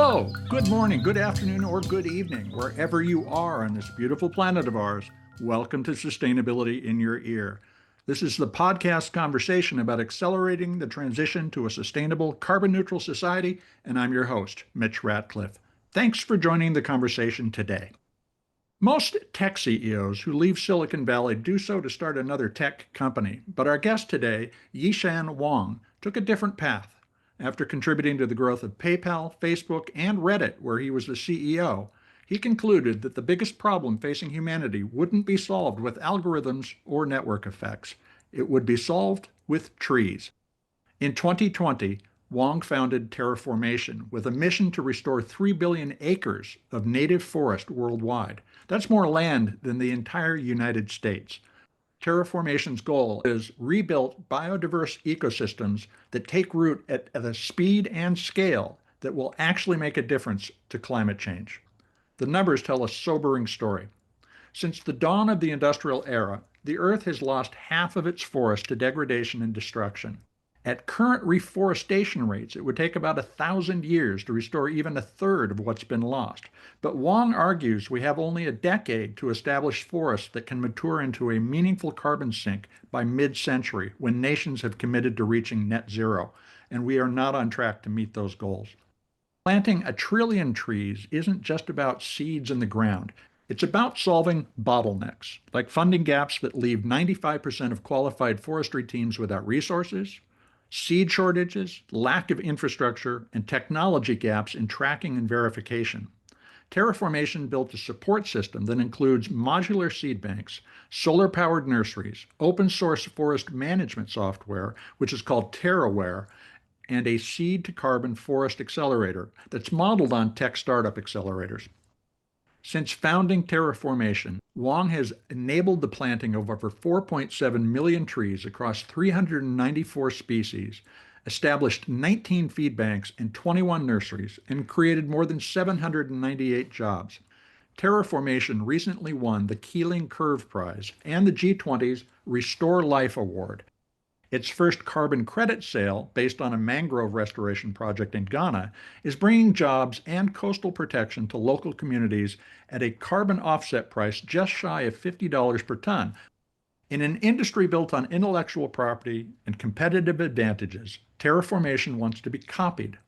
Hello, good morning, good afternoon, or good evening, wherever you are on this beautiful planet of ours. Welcome to Sustainability in Your Ear. This is the podcast conversation about accelerating the transition to a sustainable, carbon neutral society, and I'm your host, Mitch Ratcliffe. Thanks for joining the conversation today. Most tech CEOs who leave Silicon Valley do so to start another tech company, but our guest today, Yishan Wong, took a different path. After contributing to the growth of PayPal, Facebook, and Reddit, where he was the CEO, he concluded that the biggest problem facing humanity wouldn't be solved with algorithms or network effects. It would be solved with trees. In 2020, Wong founded Terraformation with a mission to restore 3 billion acres of native forest worldwide. That's more land than the entire United States. Terraformation's goal is rebuilt biodiverse ecosystems that take root at a speed and scale that will actually make a difference to climate change. The numbers tell a sobering story. Since the dawn of the industrial era, the Earth has lost half of its forest to degradation and destruction. At current reforestation rates, it would take about 1,000 years to restore even a third of what's been lost. But Wong argues we have only a decade to establish forests that can mature into a meaningful carbon sink by mid-century, when nations have committed to reaching net zero, and we are not on track to meet those goals. Planting 1 trillion trees isn't just about seeds in the ground. It's about solving bottlenecks, like funding gaps that leave 95% of qualified forestry teams without resources, seed shortages, lack of infrastructure, and technology gaps in tracking and verification. Terraformation built a support system that includes modular seed banks, solar-powered nurseries, open-source forest management software, which is called Terraware, and a seed-to-carbon forest accelerator that's modeled on tech startup accelerators. Since founding Terraformation, Wong has enabled the planting of over 4.7 million trees across 394 species, established 19 feed banks and 21 nurseries, and created more than 798 jobs. Terraformation recently won the Keeling Curve Prize and the G20's Restore Life Award. Its first carbon credit sale, based on a mangrove restoration project in Ghana, is bringing jobs and coastal protection to local communities at a carbon offset price just shy of $50 per ton. In an industry built on intellectual property and competitive advantages, Terraformation wants to be copied.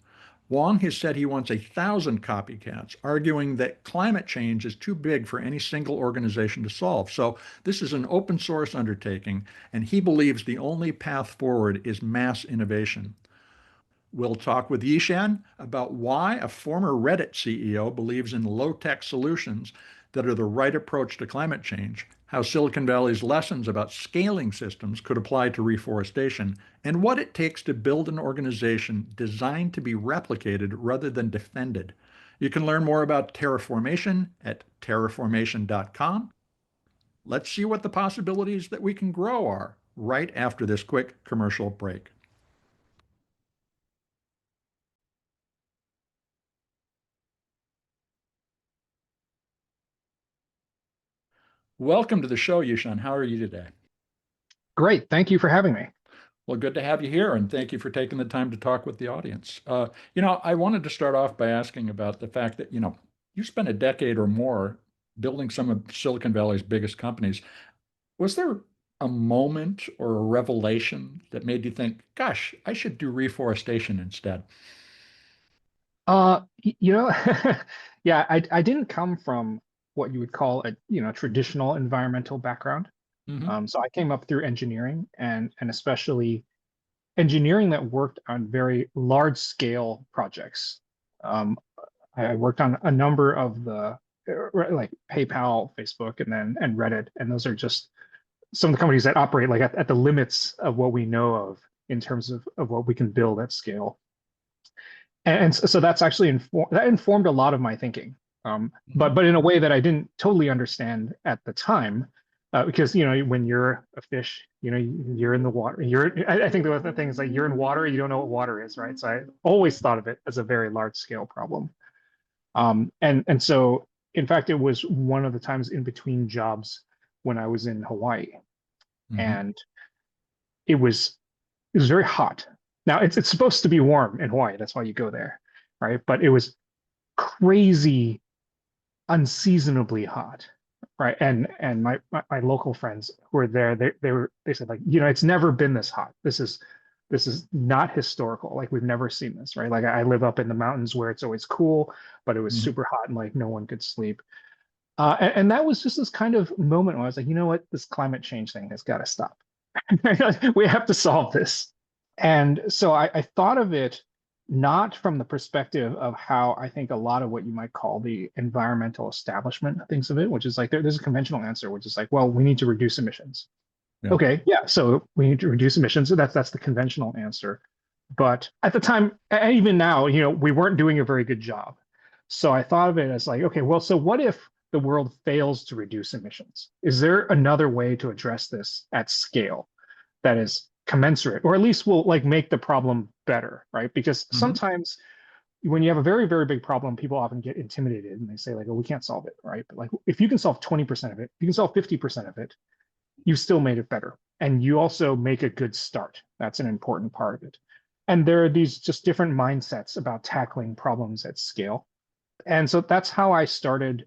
Wong has said he wants 1,000 copycats, arguing that climate change is too big for any single organization to solve. So this is an open source undertaking, and he believes the only path forward is mass innovation. We'll talk with Yishan about why a former Reddit CEO believes in low-tech solutions that are the right approach to climate change, how Silicon Valley's lessons about scaling systems could apply to reforestation, and what it takes to build an organization designed to be replicated rather than defended. You can learn more about Terraformation at terraformation.com. Let's see what the possibilities that we can grow are right after this quick commercial break. Welcome to the show, Yishan. How are you today? Great. Thank you for having me. Well, good to have you here, and thank you for taking the time to talk with the audience. I wanted to start off by asking about the fact that, you spent a decade or more building some of Silicon Valley's biggest companies. Was there a moment or a revelation that made you think, gosh, I should do reforestation instead? Uh, y- you know, yeah, I didn't come from what you would call a, traditional environmental background. Hmm. So I came up through engineering and especially engineering that worked on very large scale projects. Um, I worked on a number of the like PayPal, Facebook, and Reddit, and those are just some of the companies that operate like at the limits of what we know of in terms of what we can build at scale. And so that's actually that informed a lot of my thinking, Hmm. but in a way that I didn't totally understand at the time, because when you're a fish, you're in the water. I think the thing is like you're in water, you don't know what water is, right? So I always thought of it as a very large scale problem, and so in fact it was one of the times in between jobs when I was in Hawaii, Hmm. and it was very hot. Now it's supposed to be warm in Hawaii. That's why you go there, right? But it was crazy, unseasonably hot, right? And my local friends who were there, they said like, it's never been this hot. This is not historical. Like we've never seen this, right? Like I live up in the mountains where it's always cool, but it was Mhm. super hot and like no one could sleep. And that was just this kind of moment where I was like, you know what, this climate change thing has got to stop. We have to solve this. And so I thought of it not from the perspective of how I think a lot of what you might call the environmental establishment thinks of it, which is like there's a conventional answer, which is like, well, we need to reduce emissions. Yeah. Okay, yeah, so we need to reduce emissions. So that's the conventional answer. But at the time, and even now, we weren't doing a very good job. So I thought of it as like, okay, well, so what if the world fails to reduce emissions? Is there another way to address this at scale that is commensurate, or at least will like make the problem better, right? Because Hmm. sometimes when you have a very, very big problem, people often get intimidated and they say like, oh, we can't solve it, right? But like if you can solve 20% of it, you can solve 50% of it, you still made it better. And you also make a good start. That's an important part of it. And there are these just different mindsets about tackling problems at scale. And so that's how I started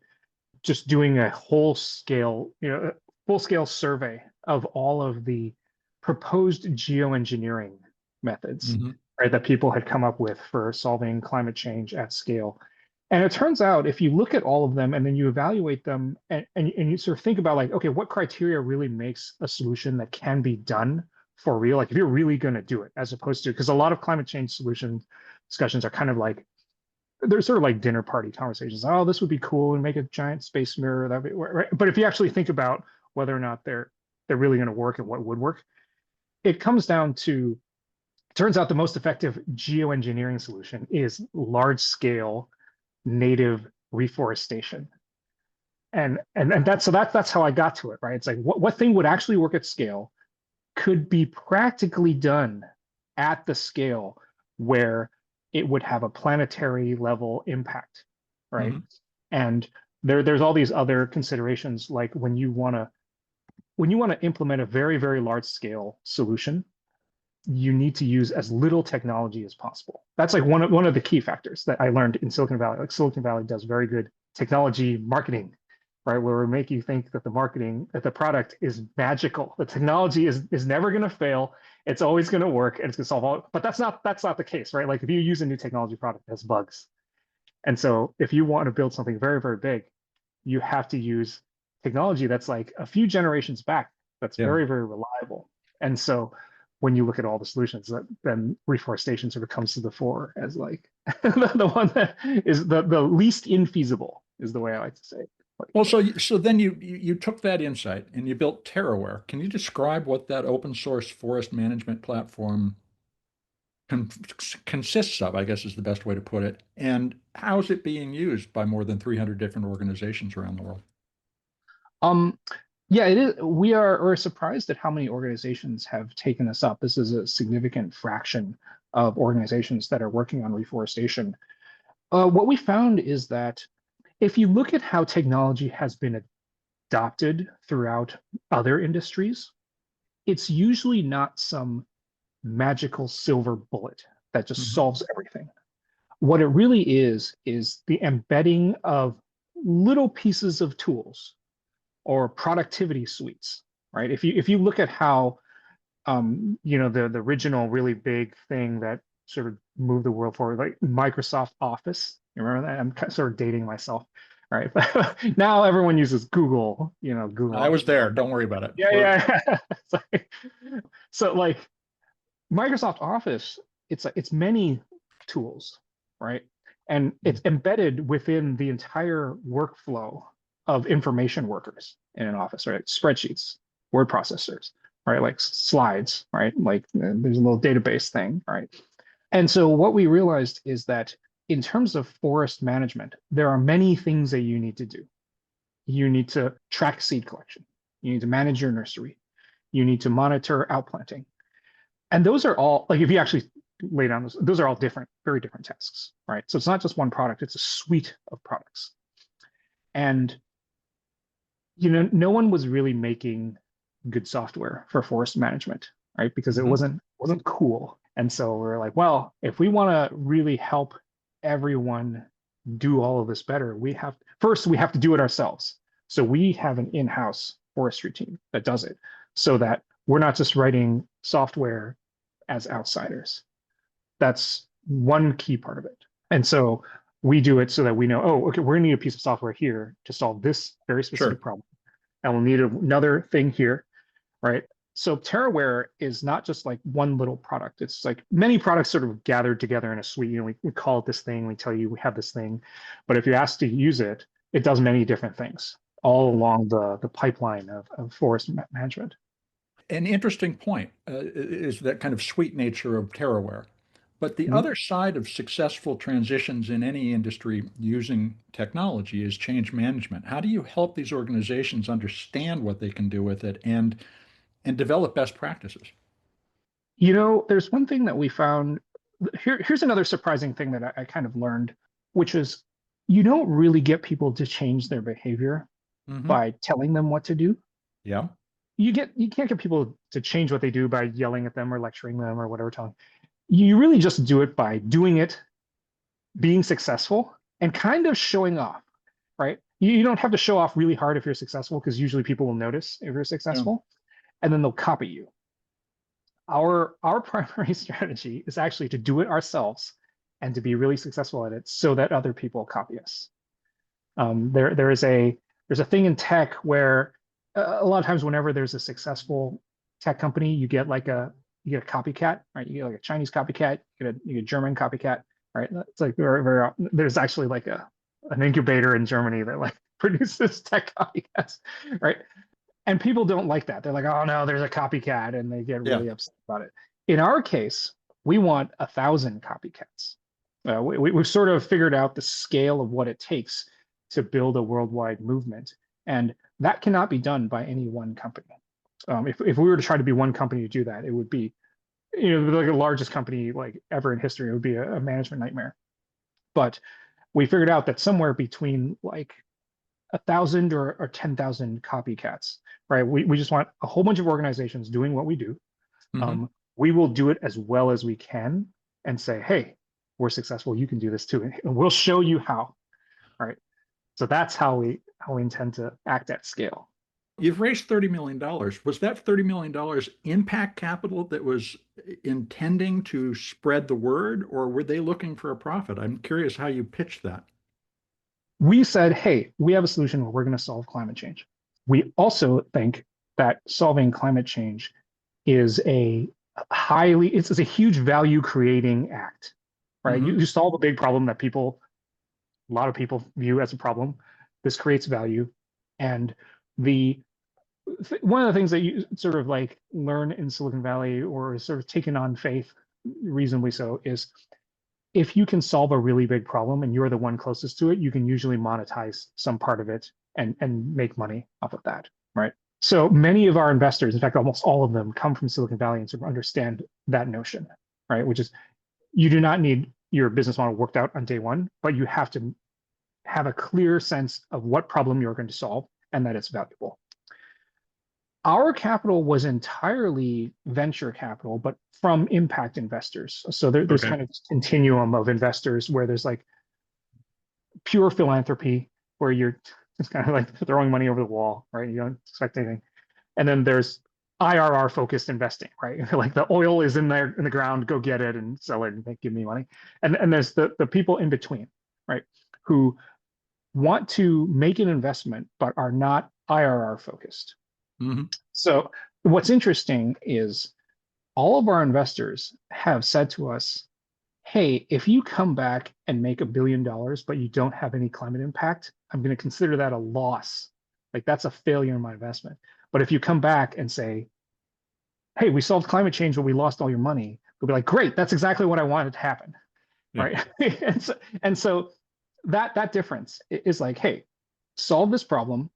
just doing a full scale survey of all of the proposed geoengineering methods, Hmm. right, that people had come up with for solving climate change at scale. And it turns out if you look at all of them and then you evaluate them and you sort of think about like, okay, what criteria really makes a solution that can be done for real? Like if you're really going to do it, as opposed to, because a lot of climate change solution discussions are kind of like, they're sort of like dinner party conversations. Oh, this would be cool and make a giant space mirror. That right? But if you actually think about whether or not they're really going to work and what would work, it comes down to, turns out the most effective geoengineering solution is large scale native reforestation. And that's how I got to it, right? It's like what thing would actually work at scale, could be practically done at the scale where it would have a planetary level impact, right? Hmm. And there's all these other considerations, like when you want to implement a very, very large scale solution, you need to use as little technology as possible. That's like one of the key factors that I learned in Silicon Valley. Like Silicon Valley does very good technology marketing, right? Where we make you think that the product is magical. The technology is never going to fail. It's always going to work and it's going to solve all. But that's not the case, right? Like if you use a new technology product, it has bugs. And so if you want to build something very, very big, you have to use technology that's like a few generations back, that's Yeah. very, very reliable. And so when you look at all the solutions, then reforestation sort of comes to the fore as like the one that is the least infeasible, is the way I like to say it. Well, Like, so then you took that insight and you built Terraware. Can you describe what that open source forest management platform con consists of, I guess is the best way to put it, and how is it being used by more than 300 different organizations around the world? um, yeah, it is. We're surprised at how many organizations have taken this up. This is a significant fraction of organizations that are working on reforestation. What we found is that if you look at how technology has been adopted throughout other industries, it's usually not some magical silver bullet that just Hmm. solves everything. What it really is the embedding of little pieces of tools or productivity suites, right? If you look at how the original really big thing that sort of moved the world forward, like Microsoft Office. You remember that? I'm sort of dating myself, right? But now everyone uses Google, I Google. was there. Don't worry about it. Yeah, yeah. So like Microsoft Office, it's many tools, right? And it's embedded within the entire workflow of information workers in an office, right? Spreadsheets, word processors, right? Like slides, right? Like there's a little database thing, right? And so what we realized is that in terms of forest management, there are many things that you need to do. You need to track seed collection. You need to manage your nursery. You need to monitor outplanting. And those are all, like if you actually lay down those are all different, very different tasks, right? So it's not just one product, it's a suite of products. And no one was really making good software for forest management, right? Because it Hmm. wasn't cool. And so we're like, well, if we want to really help everyone do all of this better, we have to do it ourselves. So we have an in-house forestry team that does it so that we're not just writing software as outsiders. That's one key part of it. And so we do it so that we know, oh, okay, we're gonna need a piece of software here to solve this very specific Sure. problem. And we'll need another thing here, right? So Terraware is not just like one little product. It's like many products sort of gathered together in a suite. We call it this thing, we tell you we have this thing. But if you ask to use it, it does many different things all along the pipeline of forest management. An interesting point is that kind of sweet nature of Terraware. But the Mhm. other side of successful transitions in any industry using technology is change management. How do you help these organizations understand what they can do with it and develop best practices? There's one thing that we found. Here's another surprising thing that I kind of learned, which is you don't really get people to change their behavior Hmm. by telling them what to do. Yeah, You can't get people to change what they do by yelling at them or lecturing them or whatever telling. You really just do it by doing it, being successful, and kind of showing off, right? You don't have to show off really hard if you're successful because usually people will notice if you're yeah. successful and then they'll copy you. Our primary strategy is actually to do it ourselves and to be really successful at it so that other people copy us. There's a thing in tech where a lot of times whenever there's a successful tech company, you get a copycat, right? You get like a Chinese copycat, you get a German copycat, right? It's like there's actually like an incubator in Germany that like produces tech copycats, right? And people don't like that. They're like, oh no, there's a copycat, and they get Yeah. really upset about it. In our case, we want 1,000 copycats. We've sort of figured out the scale of what it takes to build a worldwide movement, and that cannot be done by any one company. If we were to try to be one company to do that, it would be, like the largest company like ever in history. It would be a management nightmare. But we figured out that somewhere between like 1,000 or 10,000 copycats, right? We just want a whole bunch of organizations doing what we do. Hmm. We will do it as well as we can and say, hey, we're successful. You can do this too. And we'll show you how. All right. So that's how we intend to act at scale. You've raised $30 million. Was that $30 million impact capital that was intending to spread the word, or were they looking for a profit? I'm curious how you pitched that. We said, hey, we have a solution where we're going to solve climate change. We also think that solving climate change is it's a huge value creating act, right? Hmm. You solve a big problem that a lot of people view as a problem. This creates value. And the one of the things that you sort of like learn in Silicon Valley or is sort of taken on faith, reasonably so, is if you can solve a really big problem and you're the one closest to it, you can usually monetize some part of it and make money off of that, right? So many of our investors, in fact, almost all of them, come from Silicon Valley and sort of understand that notion, right? Which is you do not need your business model worked out on day one, but you have to have a clear sense of what problem you're going to solve and that it's valuable. Our capital was entirely venture capital, but from impact investors. So there's Okay. kind of this continuum of investors where there's like pure philanthropy, where you're just kind of like throwing money over the wall, right? You don't expect anything. And then there's IRR focused investing, right? Like the oil is in there in the ground, go get it and sell it and give me money. And there's the people in between, right? Who want to make an investment but are not IRR focused. Hmm. So what's interesting is all of our investors have said to us, hey, if you come back and make $1 billion, but you don't have any climate impact, I'm going to consider that a loss. Like that's a failure in my investment. But if you come back and say, hey, we solved climate change, but we lost all your money, we'll be like, great, that's exactly what I wanted to happen. Yeah. Right. and so that difference is like, hey, solve this problem.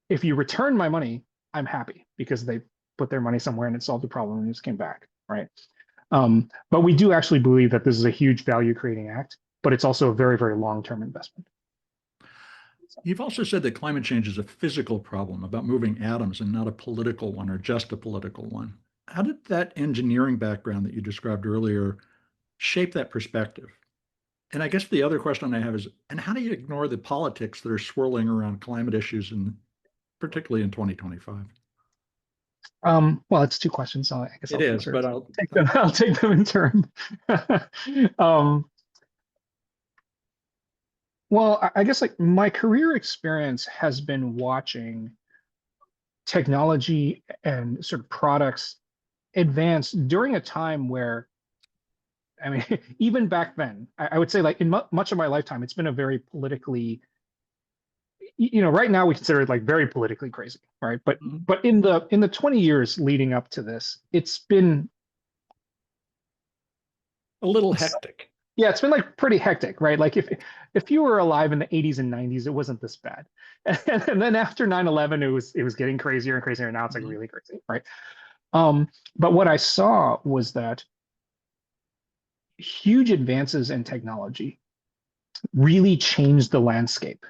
If you return my money, I'm happy because they put their money somewhere and it solved the problem and just came back. Right. But we do actually believe that this is a huge value creating act, but it's also a very, very long term investment. You've also said that climate change is a physical problem about moving atoms and not a political one or just a political one. How did that engineering background that you described earlier shape that perspective? And I guess the other question I have is, and how do you ignore the politics that are swirling around climate issues, and particularly in 2025? Well, it's two questions, so I guess It I'll is, sort of but I'll, take them. I'll take them in turn. um, well, I guess like my career experience has been watching technology and sort of products advance during a time where, I mean, even back then, I would say like in much of my lifetime, it's been a very politically, right now we consider it like very politically crazy, right? But in the 20 years leading up to this, it's been a little hectic. yeah, it's been like pretty hectic, right? Like if you were alive in the 80s and 90s, it wasn't this bad. And then after 9/11, it was getting crazier and crazier. And now it's like Mhm. really crazy, right? But what I saw was that huge advances in technology really changed the landscape.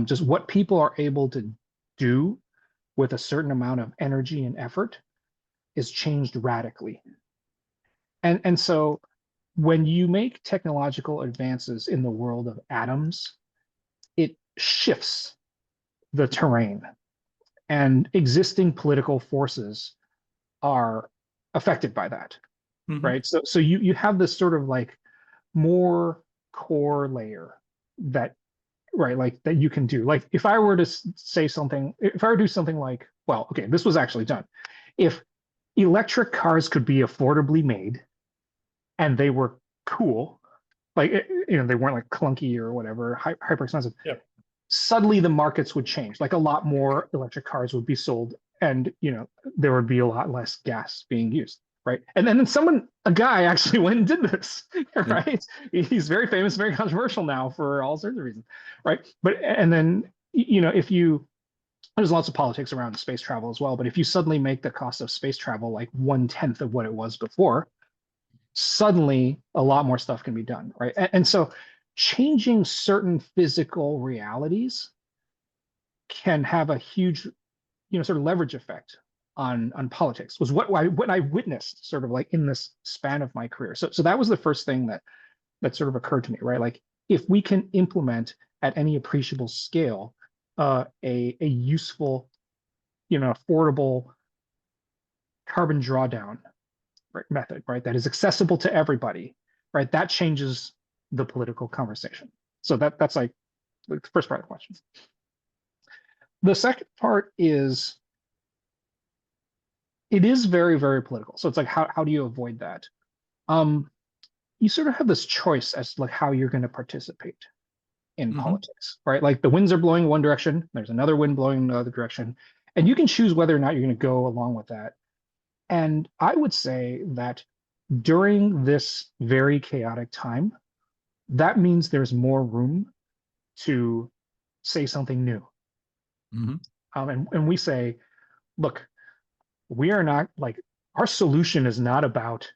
Just what people are able to do with a certain amount of energy and effort is changed radically. And so when you make technological advances in the world of atoms, it shifts the terrain, and existing political forces are affected by that, Mhm. right? So you have this sort of like more core layer that right like that you can do. Like if I were to say something, if I were to do something like, well, okay, this was actually done. If electric cars could be affordably made and they were cool, like they weren't like clunky or whatever, hyper expensive, Yeah. suddenly the markets would change. Like a lot more electric cars would be sold, and there would be a lot less gas being used, right? And then a guy actually went and did this, Yeah. right? He's very famous, very controversial now for all sorts of reasons, right? But and then if you there's lots of politics around space travel as well, but if you suddenly make the cost of space travel like 1/10 of what it was before, suddenly a lot more stuff can be done, right? And so changing certain physical realities can have a huge, sort of leverage effect on politics. Was what I witnessed sort of like in this span of my career. So that was the first thing that sort of occurred to me, right? Like if we can implement at any appreciable scale a useful, affordable carbon drawdown, right, method, right, that is accessible to everybody, right, that changes the political conversation. So that's like the first part of the question. The second part is it is very, very political. So it's like how do you avoid that? Um, you sort of have this choice as to like how you're going to participate in Mhm. politics, right? Like the winds are blowing one direction, there's another wind blowing in the other direction, and you can choose whether or not you're going to go along with that. And I would say that during this very chaotic time, that means there's more room to say something new. Mhm. And we say, look, we are not like, our solution is not about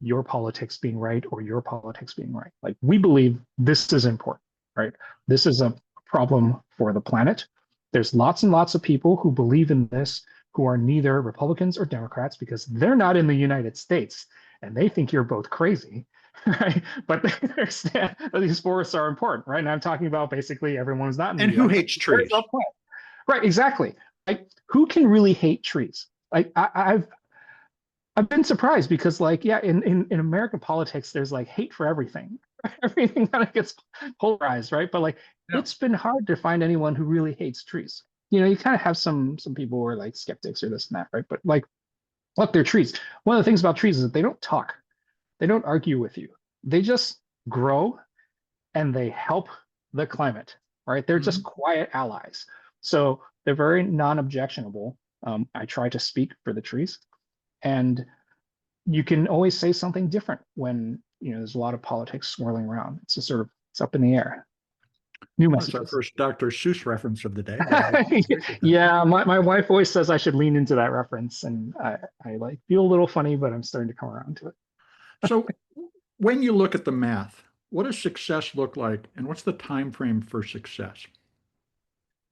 your politics being right or your politics being right. Like we believe this is important, right? This is a problem for the planet. There's lots and lots of people who believe in this who are neither Republicans or Democrats because they're not in the United States and they think you're both crazy, right? But they understand that these forests are important, right? And I'm talking about basically everyone who's not in the And who US. hates trees? Right, exactly. Like who can really hate trees? Like I've been surprised because, like, yeah, in American politics, there's like hate for everything. Everything kind of gets polarized, right? But like, Yeah. it's been hard to find anyone who really hates trees. You kind of have some people who are like skeptics or this and that, right? But like, look, they're trees. One of the things about trees is that they don't talk, they don't argue with you. They just grow and they help the climate, right? They're just Mhm. quiet allies. So they're very non-objectionable. I try to speak for the trees, and you can always say something different when there's a lot of politics swirling around. It's just sort of it's up in the air. New Well, that's our messages. first Dr. Seuss reference of the day, but I appreciate that. Yeah, my wife always says I should lean into that reference, and I like feel a little funny, but I'm starting to come around to it. So when you look at the math, what does success look like, and what's the time frame for success?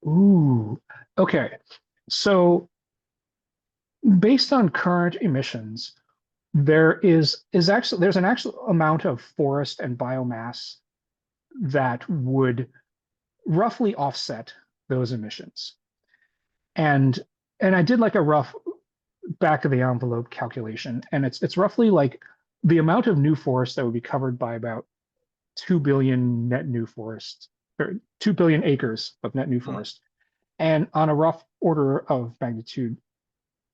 Ooh, okay. So based on current emissions, there's an actual amount of forest and biomass that would roughly offset those emissions. And I did like a rough back of the envelope calculation, and it's roughly like the amount of new forest that would be covered by about 2 billion net new forest, or 2 billion acres of net new Mm. forest. And on a rough order of magnitude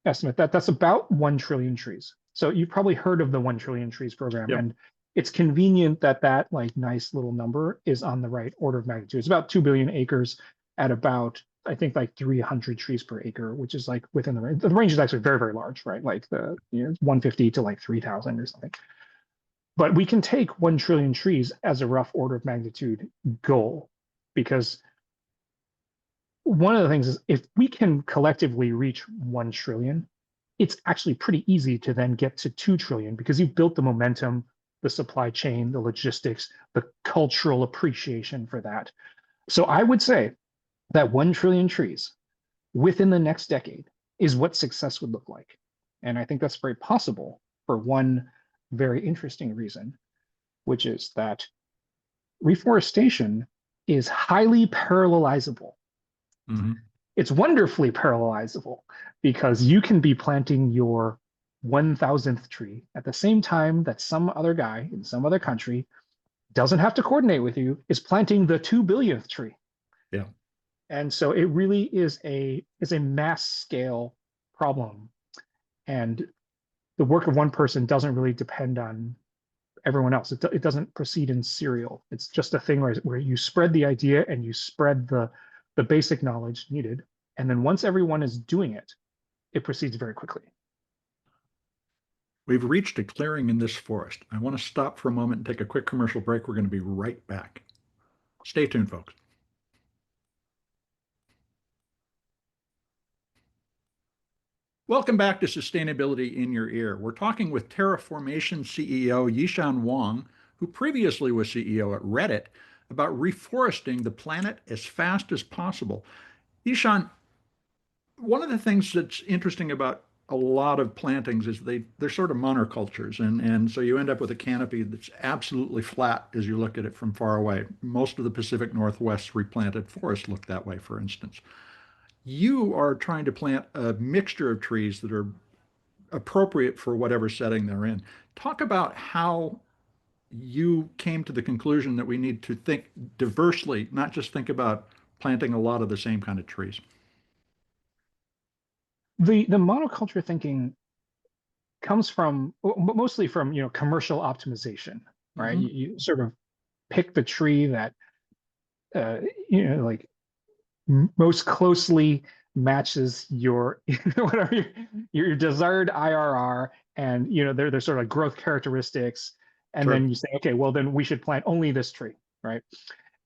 estimate, that's about 1 trillion trees. So you've probably heard of the 1 trillion trees program, Yep. and it's convenient that that like nice little number is on the right order of magnitude. It's about 2 billion acres at about, I think, like 300 trees per acre, which is like within the range. The range is actually very, very large, right? Like the 150 to like 3,000 or something. But we can take 1 trillion trees as a rough order of magnitude goal, because one of the things is if we can collectively reach 1 trillion, it's actually pretty easy to then get to 2 trillion because you've built the momentum, the supply chain, the logistics, the cultural appreciation for that. So I would say that 1 trillion trees within the next decade is what success would look like. And I think that's very possible for one very interesting reason, which is that reforestation is highly parallelizable. Mm-hmm. It's wonderfully parallelizable because you can be planting your 1,000th tree at the same time that some other guy in some other country doesn't have to coordinate with you, is planting the 2 billionth tree. Yeah. And so it really is a mass scale problem. And the work of one person doesn't really depend on everyone else. It doesn't proceed in serial. It's just a thing where you spread the idea and you spread the basic knowledge needed. And then once everyone is doing it, it proceeds very quickly. We've reached a clearing in this forest. I want to stop for a moment and take a quick commercial break. We're going to be right back. Stay tuned, folks. Welcome back to Sustainability in Your Ear. We're talking with Terraformation CEO Yishan Wong, who previously was CEO at Reddit, about reforesting the planet as fast as possible. Yishan, one of the things that's interesting about a lot of plantings is they're sort of monocultures, and so you end up with a canopy that's absolutely flat as you look at it from far away. Most of the Pacific Northwest replanted forests look that way, for instance. You are trying to plant a mixture of trees that are appropriate for whatever setting they're in. Talk about how you came to the conclusion that we need to think diversely, not just think about planting a lot of the same kind of trees. The monoculture thinking comes from mostly from commercial optimization, right? Mm-hmm. You sort of pick the tree that uh, like most closely matches your whatever your desired IRR, and they're sort of like growth characteristics, and Sure. then you say, okay, well then we should plant only this tree, right?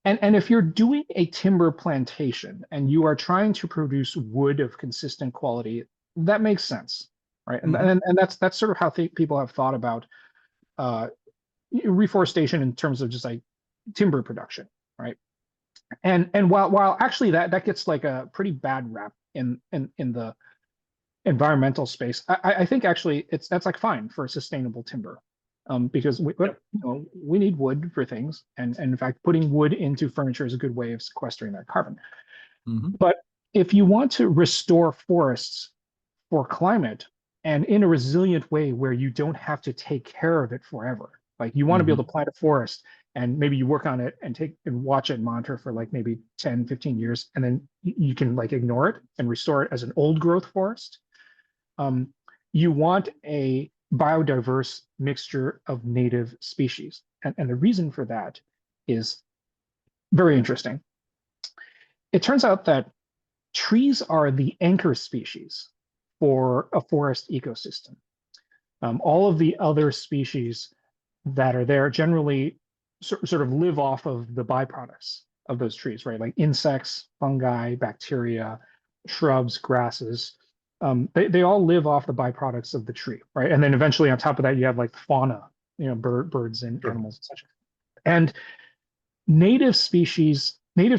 And if you're doing a timber plantation and you are trying to produce wood of consistent quality, that makes sense, right? And Mm-hmm. and that's sort of how people have thought about uh, reforestation in terms of just like timber production, right? And while actually that gets like a pretty bad rap in the environmental space, I think actually that's like fine for sustainable timber, because Yep. we need wood for things, and in fact putting wood into furniture is a good way of sequestering that carbon. Mm-hmm. But if you want to restore forests for climate and in a resilient way where you don't have to take care of it forever, like you want to be Mm-hmm. able to plant a forest and maybe you work on it and take and watch it monitor for like maybe 10, 15 years, and then you can like ignore it and restore it as an old growth forest. um, you want a biodiverse mixture of native species. And the reason for that is very interesting. It turns out that trees are the anchor species for a forest ecosystem. All of the other species that are there generally sort of live off of the byproducts of those trees, right? Like insects, fungi, bacteria, shrubs, grasses. They all live off the byproducts of the tree, right? And then eventually on top of that, you have like fauna, birds and Sure. animals and such. And native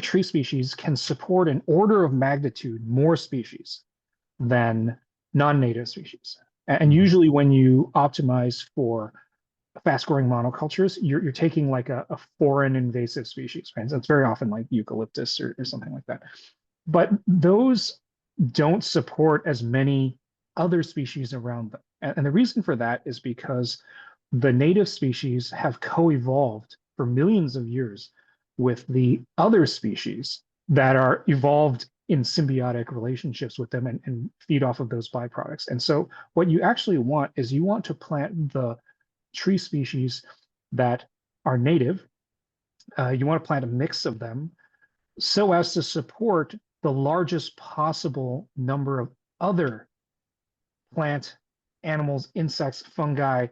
tree species can support an order of magnitude more species than non-native species. And usually when you optimize for fast growing monocultures, you're taking like a foreign invasive species, right? So it's very often like eucalyptus or something like that. But those don't support as many other species around them. And the reason for that is because the native species have co-evolved for millions of years with the other species that are evolved in symbiotic relationships with them and feed off of those byproducts. And so what you actually want is you want to plant the tree species that are native. You want to plant a mix of them so as to support the largest possible number of other plant, animals, insects, fungi,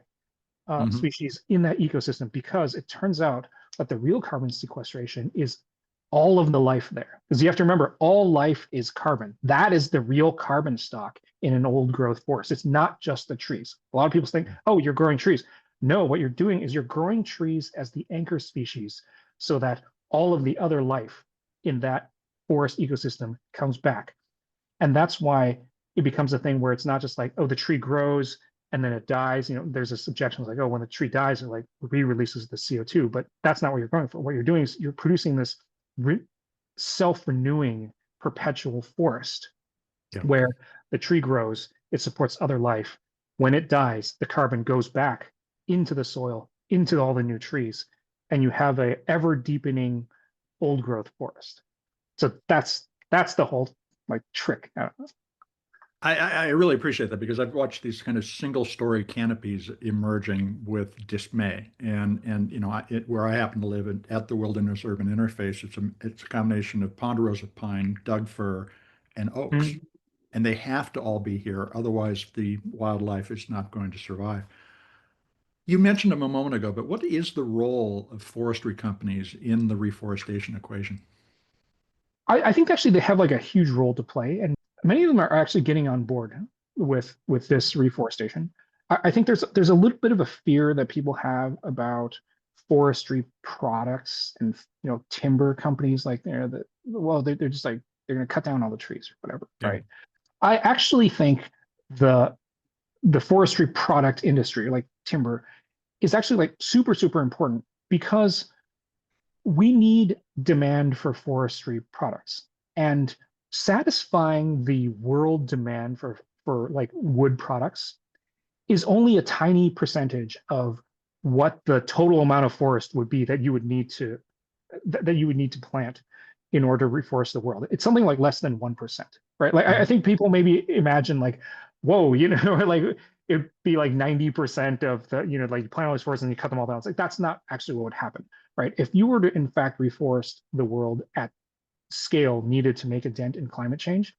species in that ecosystem, because it turns out that the real carbon sequestration is all of the life there. Because you have to remember, all life is carbon. That is the real carbon stock in an old growth forest. It's not just the trees. A lot of people think, oh, you're growing trees. No, what you're doing is you're growing trees as the anchor species so that all of the other life in that forest ecosystem comes back. And that's why it becomes a thing where it's not just like, oh, the tree grows and then it dies. You know, there's a subjection like, oh, when the tree dies, it like re-releases the CO2, but that's not what you're going for. What you're doing is you're producing this self-renewing perpetual forest where the tree grows, it supports other life. When it dies, the carbon goes back into the soil, into all the new trees, and you have a ever deepening old growth forest. So that's the whole like trick. I really appreciate that because I've watched these kind of single story canopies emerging with dismay. And you know, where I happen to live at the wilderness urban interface, it's a combination of ponderosa pine, Doug fir, and oaks. Mm. And they have to all be here. Otherwise, the wildlife is not going to survive. You mentioned them a moment ago, but what is the role of forestry companies in the reforestation equation? I think actually they have like a huge role to play, and many of them are actually getting on board with this reforestation. I think there's a little bit of a fear that people have about forestry products and timber companies like they're just like they're going to cut down all the trees or whatever, Yeah. right? I actually think the the forestry product industry like timber is actually like super important because we need demand for forestry products, and satisfying the world demand for like wood products is only a tiny percentage of what the total amount of forest would be that you would need to plant in order to reforest the world. It's something like less than 1%, right? Like I think people maybe imagine like, whoa, like it'd be like 90% of the, like you plant all these forests and you cut them all down. It's like that's not actually what would happen, right? If you were to in fact reforest the world at scale needed to make a dent in climate change,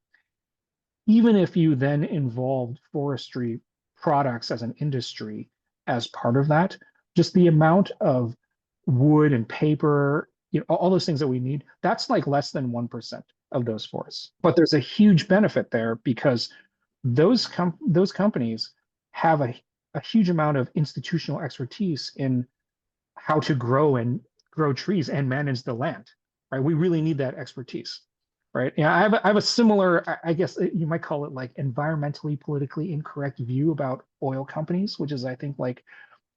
even if you then involved forestry products as an industry as part of that, just the amount of wood and paper, all those things that we need, that's like less than 1% of those forests. But there's a huge benefit there because those companies have a huge amount of institutional expertise in how to grow trees and manage the land, right? We really need that expertise, right? Yeah, I have a similar, I guess you might call it like environmentally, politically incorrect view about oil companies, which is I think like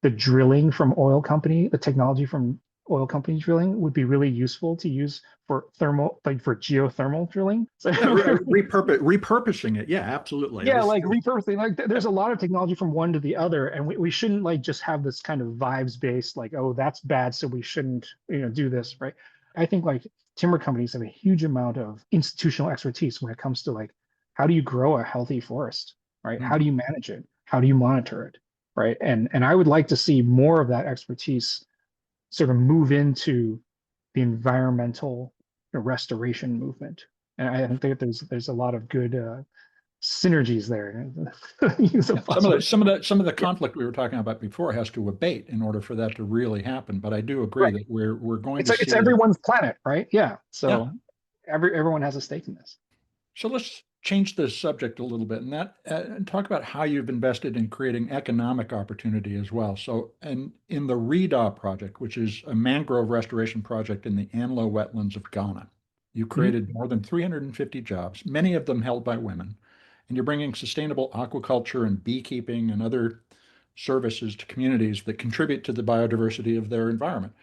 the drilling from the technology from oil company drilling would be really useful to use for for geothermal drilling. So, Yeah, repurposing it. Yeah, absolutely. yeah, like repurposing. Like there's a lot of technology from one to the other, and we shouldn't like just have this kind of vibes based like, oh, that's bad, so we shouldn't do this, right? I think like timber companies have a huge amount of institutional expertise when it comes to like how do you grow a healthy forest, right? How do you manage it? How do you monitor it, right? And I would like to see more of that expertise sort of move into the environmental restoration movement. And I think that there's a lot of good synergies there. Yeah, some of the conflict we were talking about before has to abate in order for that to really happen. But I do agree Right. that we're going It's to like it's see that. everyone's planet, right? Yeah. Yeah. So everyone has a stake in this. So let's change the subject a little bit and talk about how you've invested in creating economic opportunity as well. So, and in the REDA project, which is a mangrove restoration project in the Anlo wetlands of Ghana, you Mhm. created more than 350 jobs, many of them held by women. and you're bringing sustainable aquaculture and beekeeping and other services to communities that contribute to the biodiversity of their environment.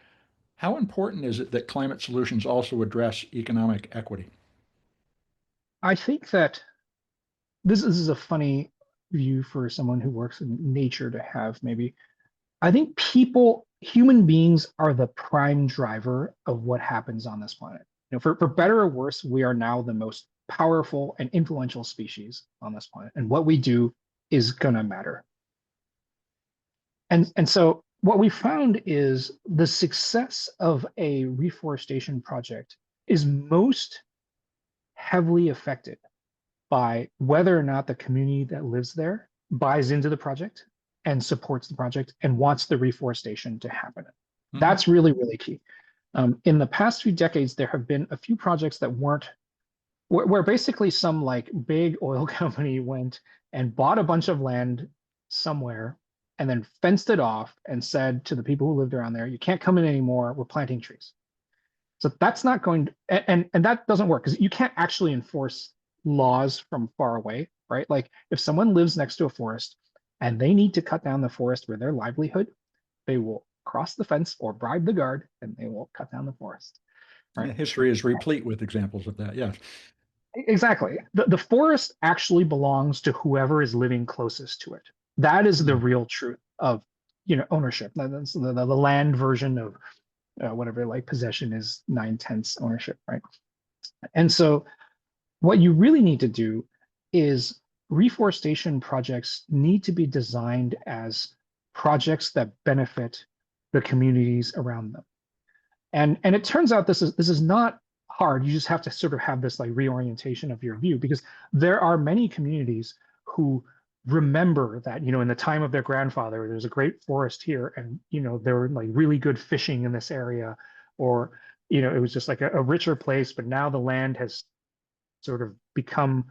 How important is it that climate solutions also address economic equity? I think that this is a funny view for someone who works in nature to have maybe. I think human beings are the prime driver of what happens on this planet. For better or worse, we are now the most powerful and influential species on this planet. And what we do is gonna matter. And so what we found is the success of a reforestation project is most heavily affected by whether or not the community that lives there buys into the project and supports the project and wants the reforestation to happen. Mhm. That's really, really key. In the past few decades, there have been a few projects that weren't, where basically some like big oil company went and bought a bunch of land somewhere and then fenced it off and said to the people who lived around there, you can't come in anymore, we're planting trees. So that's not going to, and that doesn't work because you can't actually enforce laws from far away, right? Like if someone lives next to a forest and they need to cut down the forest for their livelihood, they will cross the fence or bribe the guard and they will cut down the forest, right? History is replete with examples of that. Yes. Exactly. The forest actually belongs to whoever is living closest to it. That is the Mm. real truth of, ownership. That's the land version of whatever like possession is 9/10 ownership, right? And so what you really need to do is reforestation projects need to be designed as projects that benefit the communities around them. And it turns out this is not hard. You just have to sort of have this like reorientation of your view because there are many communities who remember that in the time of their grandfather there's a great forest here and there were like really good fishing in this area or it was just like a richer place but now the land has sort of become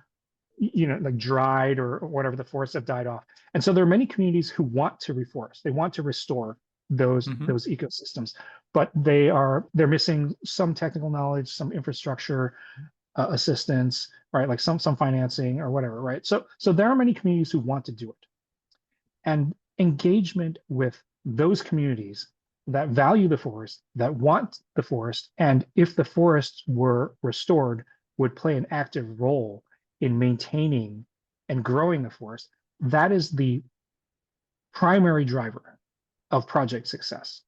like dried or whatever, the forests have died off. And so there are many communities who want to reforest. They want to restore those Mhm. those ecosystems, but they're missing some technical knowledge, some infrastructure assistance, right? Like some financing or whatever, right? So there are many communities who want to do it. And engagement with those communities that value the forest, that want the forest, and if the forests were restored, would play an active role in maintaining and growing the forest, that is the primary driver of project success.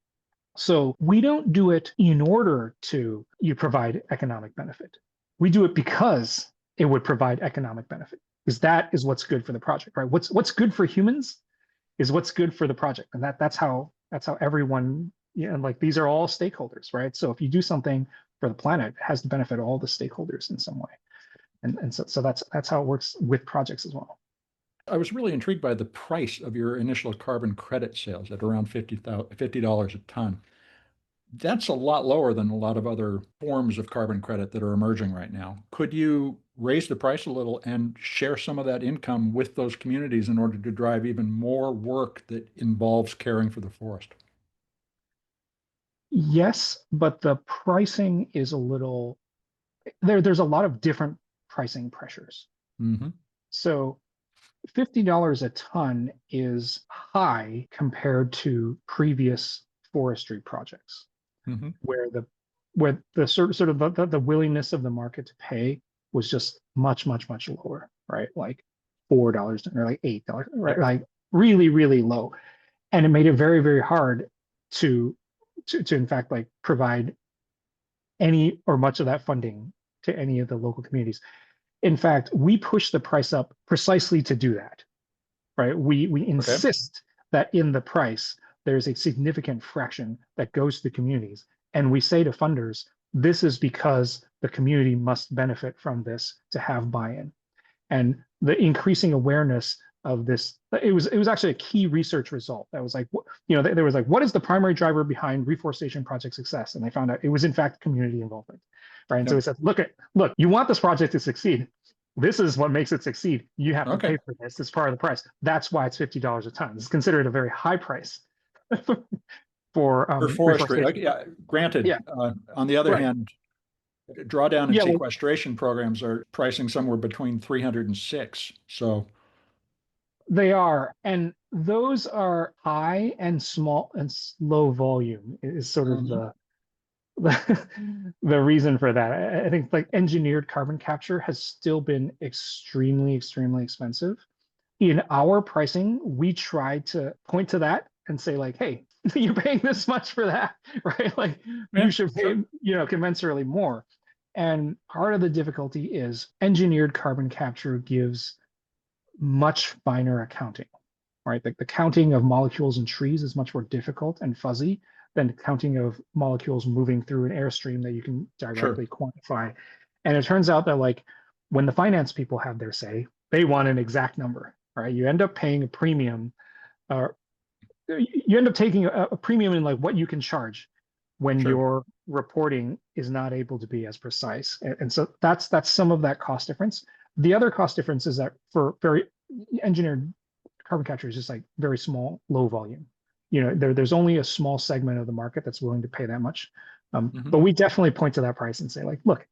So we don't do it in order to you provide economic benefit. We do it because it would provide economic benefit, because that is what's good for the project, right? What's good for humans is what's good for the project, and that's how everyone, like these are all stakeholders, right? So if you do something for the planet, it has to benefit all the stakeholders in some way, and so that's how it works with projects as well. I was really intrigued by the price of your initial carbon credit sales at around $50 a ton. That's a lot lower than a lot of other forms of carbon credit that are emerging right now. Could you raise the price a little and share some of that income with those communities in order to drive even more work that involves caring for the forest? Yes, but the pricing is a little there's a lot of different pricing pressures. Hmm. So $50 a ton is high compared to previous forestry projects Hmm. where the sort of the willingness of the market to pay was just much, much, much lower, right? Like $4 or like $8, right? Yep. Like really, really low. And it made it very, very hard to to in fact like provide any or much of that funding to any of the local communities. In fact, we push the price up precisely to do that, right? We Okay. insist that in the price, there's a significant fraction that goes to the communities. And we say to funders, this is because the community must benefit from this to have buy-in. And the increasing awareness of this, it was actually a key research result that was like, there was like, what is the primary driver behind reforestation project success? And they found out it was in fact community involvement, right? And so we Yep. said, look, you want this project to succeed. This is what makes it succeed. You have to Okay. pay for this as part of the price. That's why it's $50 a ton. It's considered a very high price for For forestry, reforestation. yeah, granted. Yeah, On the other right. hand, Drawdown and Yeah, well, sequestration programs are pricing somewhere between 300 and 6. So, they are, and those are high and small and low volume is sort of mhm. the reason for that. I think like engineered carbon capture has still been extremely, extremely expensive. In our pricing, we try to point to that and say like, hey, you're paying this much for that, right? Like Yeah, you should pay, sure. commensurately more. And part of the difficulty is engineered carbon capture gives much finer accounting, right? The counting of molecules in trees is much more difficult and fuzzy than the counting of molecules moving through an airstream that you can Sure. directly quantify. And it turns out that like when the finance people have their say, they want an exact number, right? You end up paying a premium, or you end up taking a premium in like what you can charge when Sure. your reporting is not able to be as precise. And so that's some of that cost difference. The other cost difference is that for very engineered carbon capture is just like very small, low volume. There's only a small segment of the market that's willing to pay that much. Mhm. But we definitely point to that price and say, like, look,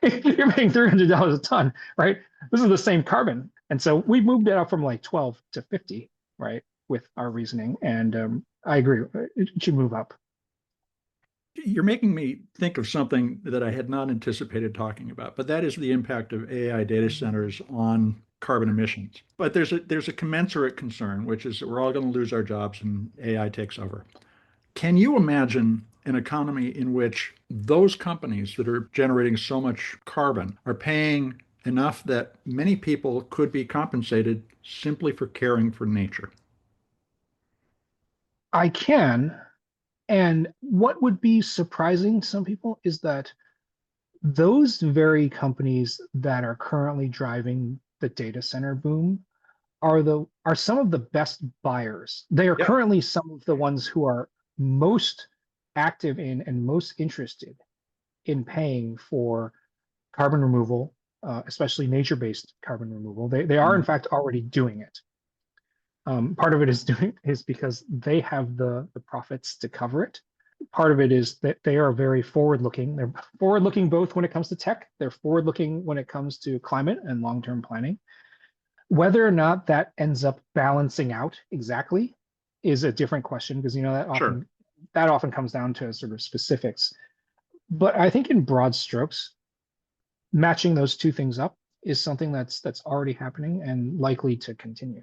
you're paying $300 a ton, right? This is the same carbon. And so we moved it up from like 12 to 50, right? With our reasoning. And I agree, it should move up. You're making me think of something that I had not anticipated talking about, but that is the impact of AI data centers on carbon emissions. But there's a commensurate concern, which is that we're all going to lose our jobs and AI takes over. Can you imagine an economy in which those companies that are generating so much carbon are paying enough that many people could be compensated simply for caring for nature? I can. And what would be surprising to some people is that those very companies that are currently driving the data center boom are some of the best buyers. They are Yep. currently some of the ones who are most active in and most interested in paying for carbon removal, especially nature-based carbon removal. They are in Mhm. fact already doing it. Part of it is because they have the profits to cover it. Part of it is that they are very forward looking. They're forward looking both when it comes to tech, they're forward looking when it comes to climate and long term planning. Whether or not that ends up balancing out exactly is a different question because Sure. that often comes down to sort of specifics. But I think in broad strokes, matching those two things up is something that's already happening and likely to continue.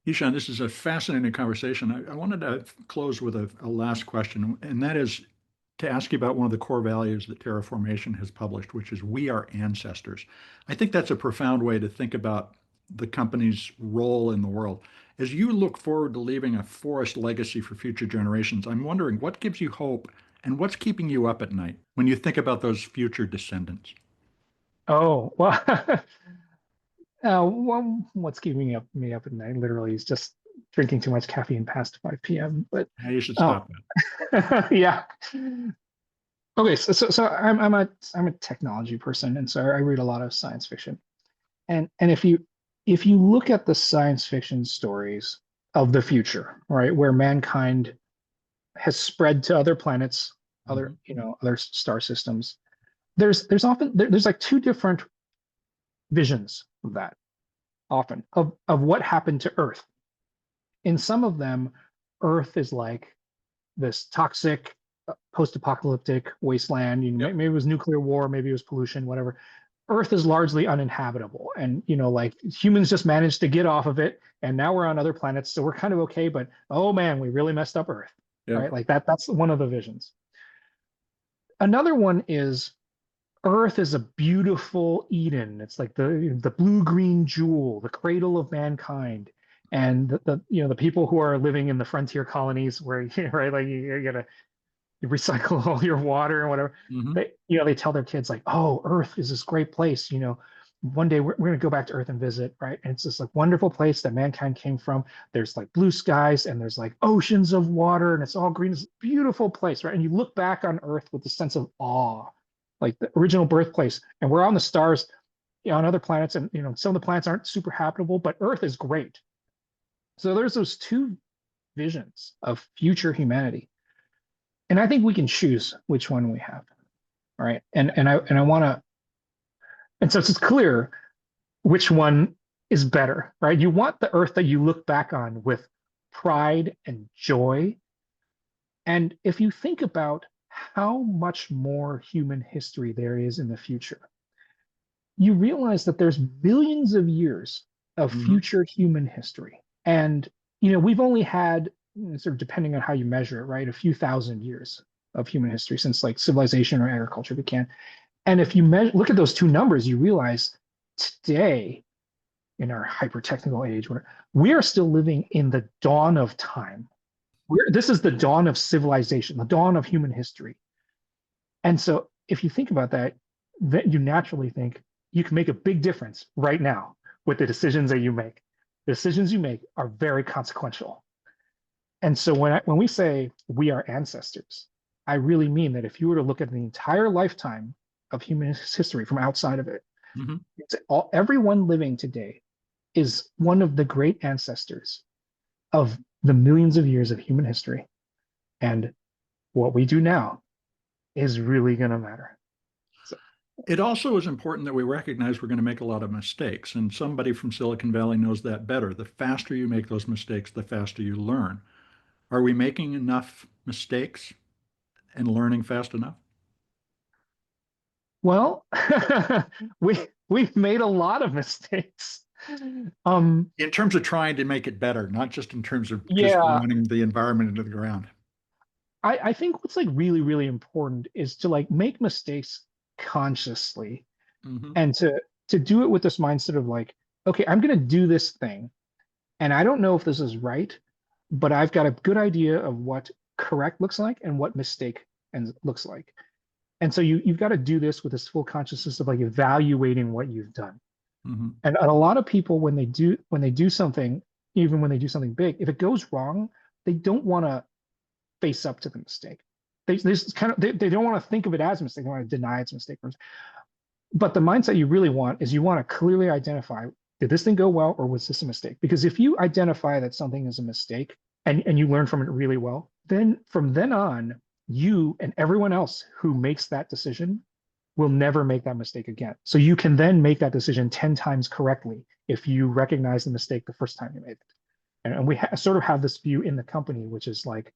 Yishan, this is a fascinating conversation. I wanted to close with a last question, and that is to ask you about one of the core values that Terraformation has published, which is we are ancestors. I think that's a profound way to think about the company's role in the world. As you look forward to leaving a forest legacy for future generations, I'm wondering what gives you hope and what's keeping you up at night when you think about those future descendants? Oh, well, what's keeping me up at night literally is just drinking too much caffeine past 5 p.m. But Hey, you should oh, stop that. yeah. Okay, so I'm a technology person, and so I read a lot of science fiction. And if you look at the science fiction stories of the future, right, where mankind has spread to other planets, Mhm. other star systems, there's like two different visions of that often of what happened to Earth. In some of them, Earth is like this toxic, post-apocalyptic wasteland. Yep. Maybe it was nuclear war, maybe it was pollution, whatever. Earth is largely uninhabitable, and like humans just managed to get off of it, and now we're on other planets, so we're kind of okay. But oh man, we really messed up Earth, Yep. right? Like that. That's one of the visions. Another one is Earth is a beautiful Eden. It's like the blue-green jewel, the cradle of mankind. And the people who are living in the frontier colonies where right, like you gotta you recycle all your water and whatever. Hmm. They tell their kids like, oh, Earth is this great place. One day we're gonna go back to Earth and visit, right? And it's this like wonderful place that mankind came from. There's like blue skies and there's like oceans of water and it's all green. It's a beautiful place, right? And you look back on Earth with a sense of awe, like the original birthplace. And we're on the stars, on other planets, and some of the planets aren't super habitable, but Earth is great. So there's those two visions of future humanity. And I think we can choose which one we have, right? And I want to, and so it's clear which one is better, right? You want the Earth that you look back on with pride and joy. And if you think about how much more human history there is in the future, you realize that there's billions of years of Hmm. future human history. And, we've only had, sort of depending on how you measure it, right, a few thousand years of human history since like civilization or agriculture began. And if you look at those two numbers, you realize today, in our hyper technical age, where we are still living in the dawn of time. This is the dawn of civilization, the dawn of human history. And so if you think about that, then you naturally think you can make a big difference right now with the decisions that you make. The decisions you make are very consequential. And so when we say we are ancestors, I really mean that if you were to look at the entire lifetime of human history from outside of it, Hmm. everyone living today is one of the great ancestors of the millions of years of human history. And what we do now is really going to matter. So, It also is important that we recognize we're going to make a lot of mistakes. And somebody from Silicon Valley knows that better. The faster you make those mistakes, the faster you learn. Are we making enough mistakes and learning fast enough? well, we've made a lot of mistakes. Um, In terms of trying to make it better, not just in terms of just yeah, running the environment into the ground. I think what's like really, really important is to like make mistakes consciously Hmm. and to do it with this mindset of like, okay, I'm gonna do this thing, and I don't know if this is right, but I've got a good idea of what correct looks like and what mistake and looks like. And so you've got to do this with this full consciousness of like evaluating what you've done. Hmm. And a lot of people when they do something, even when they do something big, if it goes wrong, they don't want to face up to the mistake. They just kind of they don't want to think of it as a mistake. They want to deny it's a mistake. But the mindset you really want is you want to clearly identify, did this thing go well or was this a mistake? Because if you identify that something is a mistake and you learn from it really well, then from then on, you and everyone else who makes that decision will never make that mistake again. So you can then make that decision 10 times correctly if you recognize the mistake the first time you made it. And we sort of have this view in the company, which is like,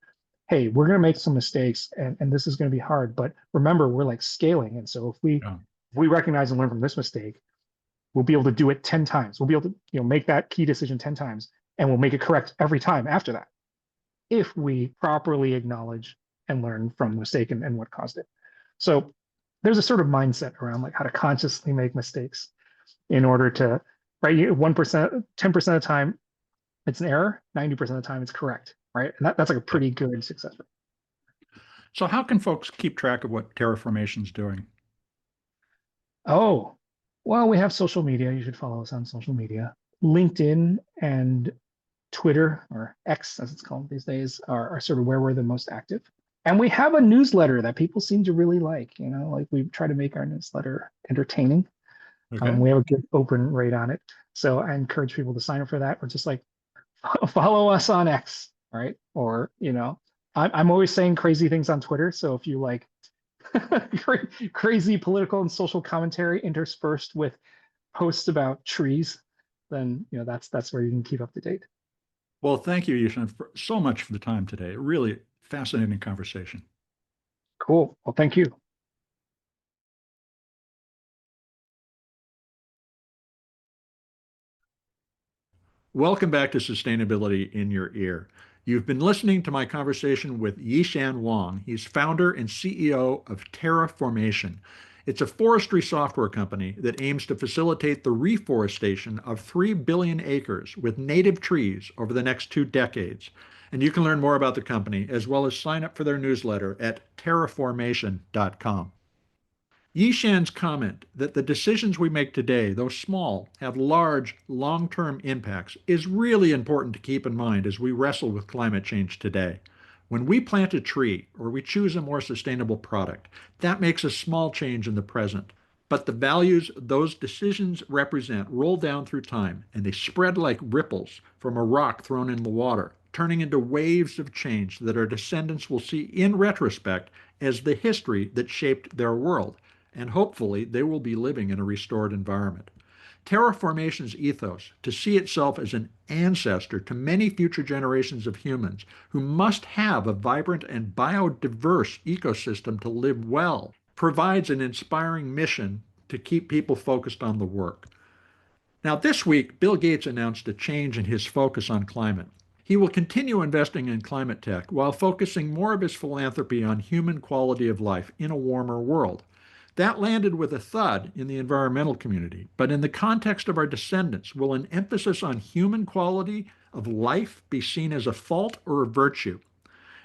hey, we're going to make some mistakes and this is going to be hard. But remember, we're like scaling. And so Yeah. if we recognize and learn from this mistake, we'll be able to do it 10 times. We'll be able to, make that key decision 10 times and we'll make it correct every time after that if we properly acknowledge and learn from the mistake and what caused it. So there's a sort of mindset around like how to consciously make mistakes in order to, right? 1%, 10% of the time it's an error, 90% of the time it's correct, right? And that's like a Yep. pretty good success rate. So how can folks keep track of what Terraformation's doing? Oh, well, we have social media. You should follow us on social media. LinkedIn and Twitter, or X as it's called these days, are sort of where we're the most active. And we have a newsletter that people seem to really like. Like we try to make our newsletter entertaining. Okay. We have a good open rate on it. So I encourage people to sign up for that or just like follow us on X, right? Or, I'm always saying crazy things on Twitter. So if you like crazy political and social commentary interspersed with posts about trees, then that's where you can keep up to date. Well, thank you, Yishan, so much for the time today. Really fascinating conversation. Cool. Well, thank you. Welcome back to Sustainability in Your Ear. You've been listening to my conversation with Yishan Wong. He's founder and CEO of Terraformation. It's a forestry software company that aims to facilitate the reforestation of 3 billion acres with native trees over the next 2 decades. And you can learn more about the company as well as sign up for their newsletter at terraformation.com. Yishan's comment that the decisions we make today, though small, have large, long-term impacts is really important to keep in mind as we wrestle with climate change today. When we plant a tree or we choose a more sustainable product, that makes a small change in the present. But the values those decisions represent roll down through time and they spread like ripples from a rock thrown in the water. turning into waves of change that our descendants will see in retrospect as the history that shaped their world, and hopefully they will be living in a restored environment. Terraformation's ethos, to see itself as an ancestor to many future generations of humans who must have a vibrant and biodiverse ecosystem to live well, provides an inspiring mission to keep people focused on the work. Now, this week, Bill Gates announced a change in his focus on climate. He will continue investing in climate tech while focusing more of his philanthropy on human quality of life in a warmer world. That landed with a thud in the environmental community, but in the context of our descendants, will an emphasis on human quality of life be seen as a fault or a virtue?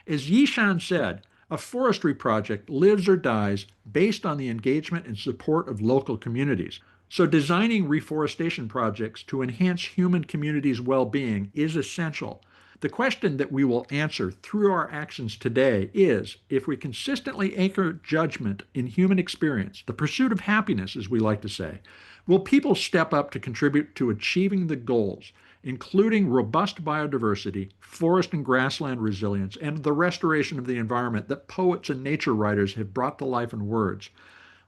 As Yishan said, a forestry project lives or dies based on the engagement and support of local communities. So designing reforestation projects to enhance human communities' well-being is essential. The question that we will answer through our actions today is, if we consistently anchor judgment in human experience, the pursuit of happiness, as we like to say, will people step up to contribute to achieving the goals, including robust biodiversity, forest and grassland resilience, and the restoration of the environment that poets and nature writers have brought to life in words?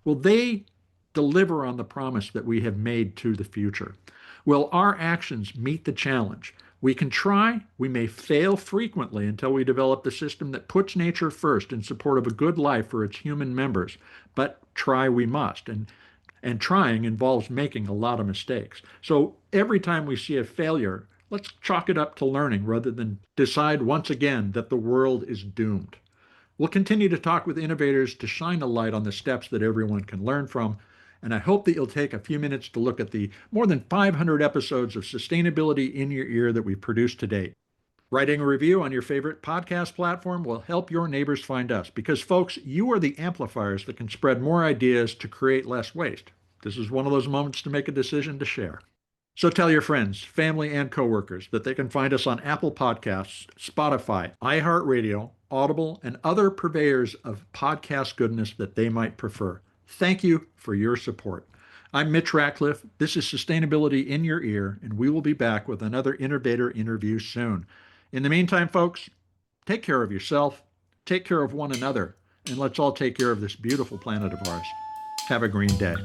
Will they deliver on the promise that we have made to the future? Will our actions meet the challenge? We can try, we may fail frequently until we develop the system that puts nature first in support of a good life for its human members, but try we must. And trying involves making a lot of mistakes. So every time we see a failure, let's chalk it up to learning rather than decide once again that the world is doomed. We'll continue to talk with innovators to shine a light on the steps that everyone can learn from. And I hope that you'll take a few minutes to look at the more than 500 episodes of Sustainability in Your Ear that we've produced to date. Writing a review on your favorite podcast platform will help your neighbors find us because, folks, you are the amplifiers that can spread more ideas to create less waste. This is one of those moments to make a decision to share. So tell your friends, family, and coworkers that they can find us on Apple Podcasts, Spotify, iHeartRadio, Audible, and other purveyors of podcast goodness that they might prefer. Thank you for your support. I'm Mitch Ratcliffe. This is Sustainability in Your Ear, and we will be back with another innovator interview soon. In the meantime, folks, take care of yourself, take care of one another, and let's all take care of this beautiful planet of ours. Have a green day.